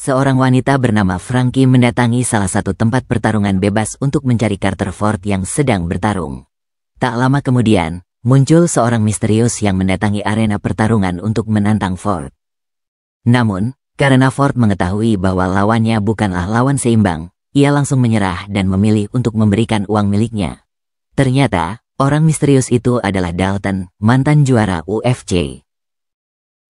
Seorang wanita bernama Frankie mendatangi salah satu tempat pertarungan bebas untuk mencari Carter Ford yang sedang bertarung. Tak lama kemudian, muncul seorang misterius yang mendatangi arena pertarungan untuk menantang Ford. Namun, karena Ford mengetahui bahwa lawannya bukanlah lawan seimbang, ia langsung menyerah dan memilih untuk memberikan uang miliknya. Ternyata, orang misterius itu adalah Dalton, mantan juara UFC.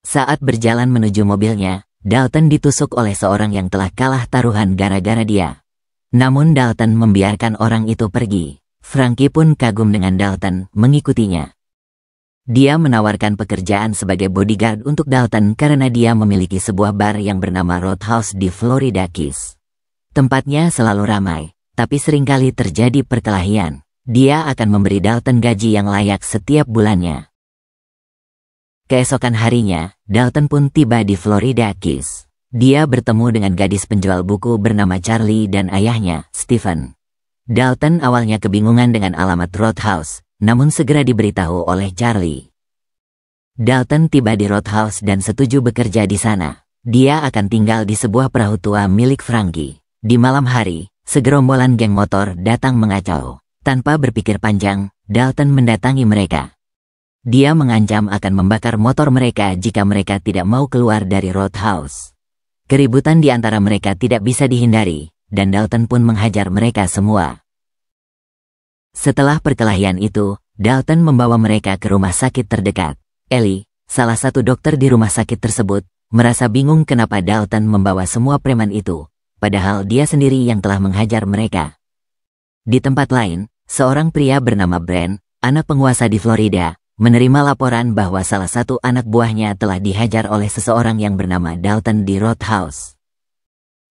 Saat berjalan menuju mobilnya, Dalton ditusuk oleh seorang yang telah kalah taruhan gara-gara dia. Namun Dalton membiarkan orang itu pergi. Frankie pun kagum dengan Dalton, mengikutinya. Dia menawarkan pekerjaan sebagai bodyguard untuk Dalton karena dia memiliki sebuah bar yang bernama Roadhouse di Florida Keys. Tempatnya selalu ramai, tapi seringkali terjadi perkelahian. Dia akan memberi Dalton gaji yang layak setiap bulannya. Keesokan harinya, Dalton pun tiba di Florida Keys. Dia bertemu dengan gadis penjual buku bernama Charlie dan ayahnya, Stephen. Dalton awalnya kebingungan dengan alamat Roadhouse, namun segera diberitahu oleh Charlie. Dalton tiba di Roadhouse dan setuju bekerja di sana. Dia akan tinggal di sebuah perahu tua milik Frankie. Di malam hari, segerombolan geng motor datang mengacau. Tanpa berpikir panjang, Dalton mendatangi mereka. Dia mengancam akan membakar motor mereka jika mereka tidak mau keluar dari Roadhouse. Keributan di antara mereka tidak bisa dihindari, dan Dalton pun menghajar mereka semua. Setelah perkelahian itu, Dalton membawa mereka ke rumah sakit terdekat. Ellie, salah satu dokter di rumah sakit tersebut, merasa bingung kenapa Dalton membawa semua preman itu, padahal dia sendiri yang telah menghajar mereka. Di tempat lain, seorang pria bernama Brent, anak penguasa di Florida, menerima laporan bahwa salah satu anak buahnya telah dihajar oleh seseorang yang bernama Dalton di Roadhouse.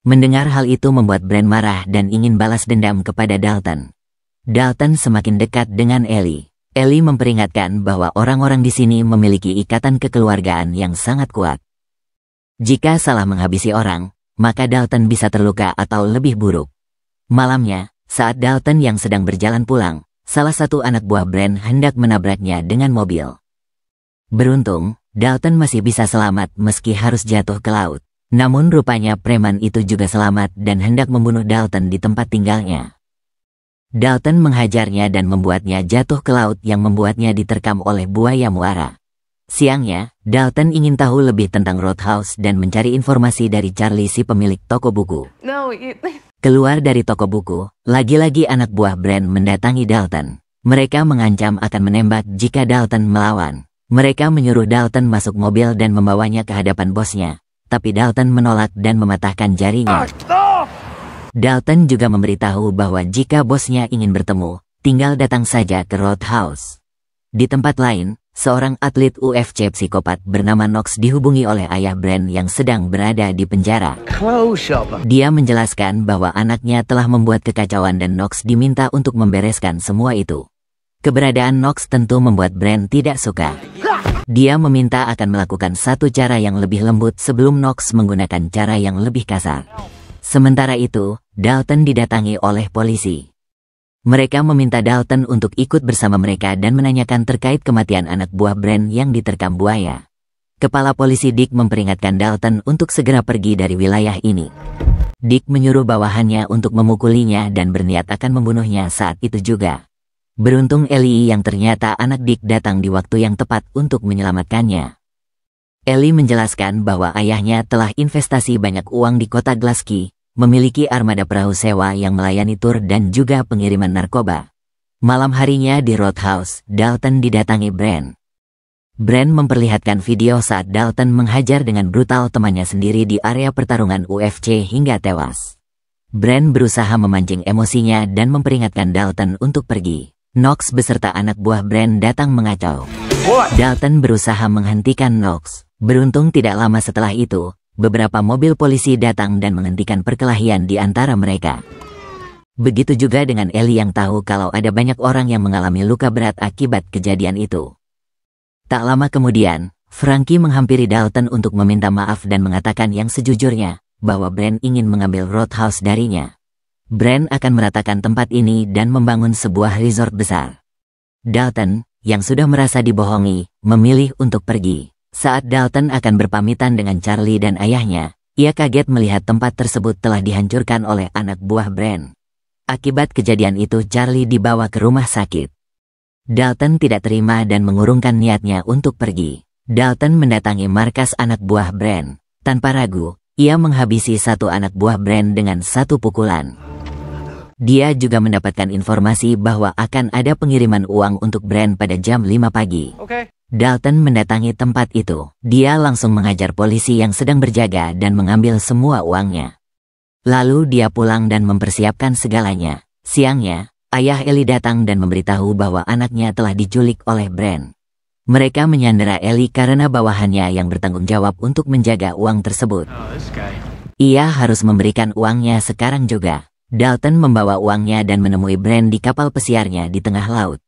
Mendengar hal itu membuat Brent marah dan ingin balas dendam kepada Dalton. Dalton semakin dekat dengan Ellie. Ellie memperingatkan bahwa orang-orang di sini memiliki ikatan kekeluargaan yang sangat kuat. Jika salah menghabisi orang, maka Dalton bisa terluka atau lebih buruk. Malamnya, saat Dalton yang sedang berjalan pulang, salah satu anak buah Brent hendak menabraknya dengan mobil. Beruntung, Dalton masih bisa selamat meski harus jatuh ke laut. Namun rupanya preman itu juga selamat dan hendak membunuh Dalton di tempat tinggalnya. Dalton menghajarnya dan membuatnya jatuh ke laut yang membuatnya diterkam oleh buaya muara. Siangnya, Dalton ingin tahu lebih tentang Roadhouse dan mencari informasi dari Charlie si pemilik toko buku. Keluar dari toko buku, lagi-lagi anak buah Brent mendatangi Dalton. Mereka mengancam akan menembak jika Dalton melawan. Mereka menyuruh Dalton masuk mobil dan membawanya ke hadapan bosnya. Tapi Dalton menolak dan mematahkan jarinya. Dalton juga memberitahu bahwa jika bosnya ingin bertemu, tinggal datang saja ke Roadhouse. Di tempat lain, seorang atlet UFC psikopat bernama Knox dihubungi oleh ayah Brent yang sedang berada di penjara. Dia menjelaskan bahwa anaknya telah membuat kekacauan dan Knox diminta untuk membereskan semua itu. Keberadaan Knox tentu membuat Brent tidak suka. Dia meminta akan melakukan satu cara yang lebih lembut sebelum Knox menggunakan cara yang lebih kasar. Sementara itu, Dalton didatangi oleh polisi. Mereka meminta Dalton untuk ikut bersama mereka dan menanyakan terkait kematian anak buah Brent yang diterkam buaya. Kepala polisi Dick memperingatkan Dalton untuk segera pergi dari wilayah ini. Dick menyuruh bawahannya untuk memukulinya dan berniat akan membunuhnya saat itu juga. Beruntung Ellie yang ternyata anak Dick datang di waktu yang tepat untuk menyelamatkannya. Ellie menjelaskan bahwa ayahnya telah investasi banyak uang di kota Glasgow, memiliki armada perahu sewa yang melayani tur dan juga pengiriman narkoba. Malam harinya di Roadhouse, Dalton didatangi Brent. Brent memperlihatkan video saat Dalton menghajar dengan brutal temannya sendiri di area pertarungan UFC hingga tewas. Brent berusaha memancing emosinya dan memperingatkan Dalton untuk pergi. Knox beserta anak buah Brent datang mengacau. Dalton berusaha menghentikan Knox. Beruntung tidak lama setelah itu, beberapa mobil polisi datang dan menghentikan perkelahian di antara mereka. Begitu juga dengan Ellie yang tahu kalau ada banyak orang yang mengalami luka berat akibat kejadian itu. Tak lama kemudian, Frankie menghampiri Dalton untuk meminta maaf dan mengatakan yang sejujurnya, bahwa Brent ingin mengambil Roadhouse darinya. Brent akan meratakan tempat ini dan membangun sebuah resort besar. Dalton, yang sudah merasa dibohongi, memilih untuk pergi. Saat Dalton akan berpamitan dengan Charlie dan ayahnya, ia kaget melihat tempat tersebut telah dihancurkan oleh anak buah Brand. Akibat kejadian itu Charlie dibawa ke rumah sakit. Dalton tidak terima dan mengurungkan niatnya untuk pergi. Dalton mendatangi markas anak buah Brand. Tanpa ragu, ia menghabisi satu anak buah Brand dengan satu pukulan. Dia juga mendapatkan informasi bahwa akan ada pengiriman uang untuk Brand pada jam 5 pagi. Dalton mendatangi tempat itu. Dia langsung menghajar polisi yang sedang berjaga dan mengambil semua uangnya. Lalu dia pulang dan mempersiapkan segalanya. Siangnya, ayah Ellie datang dan memberitahu bahwa anaknya telah diculik oleh Brand. Mereka menyandera Ellie karena bawahannya yang bertanggung jawab untuk menjaga uang tersebut. Ia harus memberikan uangnya sekarang juga. Dalton membawa uangnya dan menemui Brand di kapal pesiarnya di tengah laut.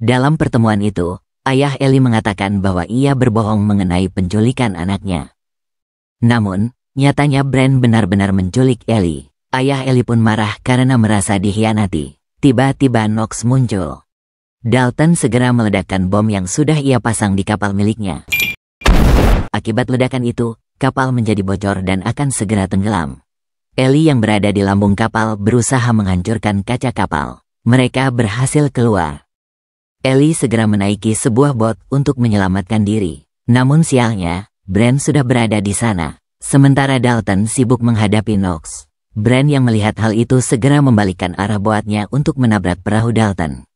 Dalam pertemuan itu, ayah Ellie mengatakan bahwa ia berbohong mengenai penculikan anaknya. Namun, nyatanya Brand benar-benar menculik Ellie. Ayah Ellie pun marah karena merasa dikhianati. Tiba-tiba Knox muncul. Dalton segera meledakkan bom yang sudah ia pasang di kapal miliknya. Akibat ledakan itu, kapal menjadi bocor dan akan segera tenggelam. Ellie yang berada di lambung kapal berusaha menghancurkan kaca kapal. Mereka berhasil keluar. Ellie segera menaiki sebuah bot untuk menyelamatkan diri. Namun sialnya, Brand sudah berada di sana. Sementara Dalton sibuk menghadapi Knox. Brand yang melihat hal itu segera membalikkan arah botnya untuk menabrak perahu Dalton.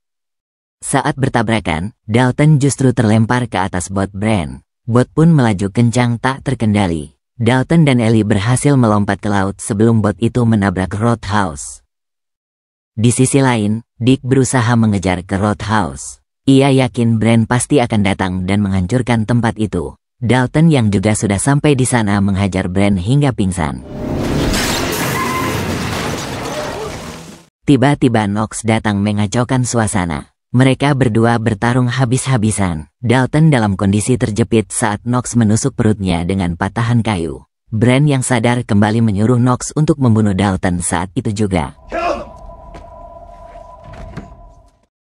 Saat bertabrakan, Dalton justru terlempar ke atas bot Brand. Bot pun melaju kencang tak terkendali. Dalton dan Ellie berhasil melompat ke laut sebelum bot itu menabrak Roadhouse. Di sisi lain, Dick berusaha mengejar ke Roadhouse. Ia yakin Brand pasti akan datang dan menghancurkan tempat itu. Dalton yang juga sudah sampai di sana menghajar Brand hingga pingsan. Tiba-tiba Knox datang mengacaukan suasana. Mereka berdua bertarung habis-habisan. Dalton dalam kondisi terjepit saat Knox menusuk perutnya dengan patahan kayu. Brand yang sadar kembali menyuruh Knox untuk membunuh Dalton saat itu juga.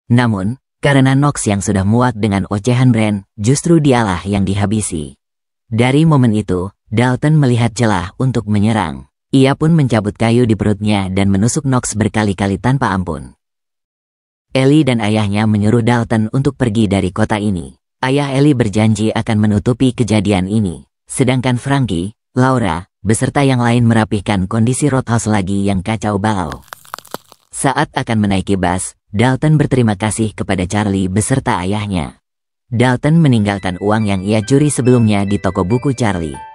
Namun, karena Knox yang sudah muak dengan ocehan Brand, justru dialah yang dihabisi. Dari momen itu, Dalton melihat celah untuk menyerang. Ia pun mencabut kayu di perutnya dan menusuk Knox berkali-kali tanpa ampun. Ellie dan ayahnya menyuruh Dalton untuk pergi dari kota ini. Ayah Ellie berjanji akan menutupi kejadian ini. Sedangkan Frankie, Laura, beserta yang lain merapihkan kondisi Roadhouse lagi yang kacau balau. Saat akan menaiki bus, Dalton berterima kasih kepada Charlie beserta ayahnya. Dalton meninggalkan uang yang ia curi sebelumnya di toko buku Charlie.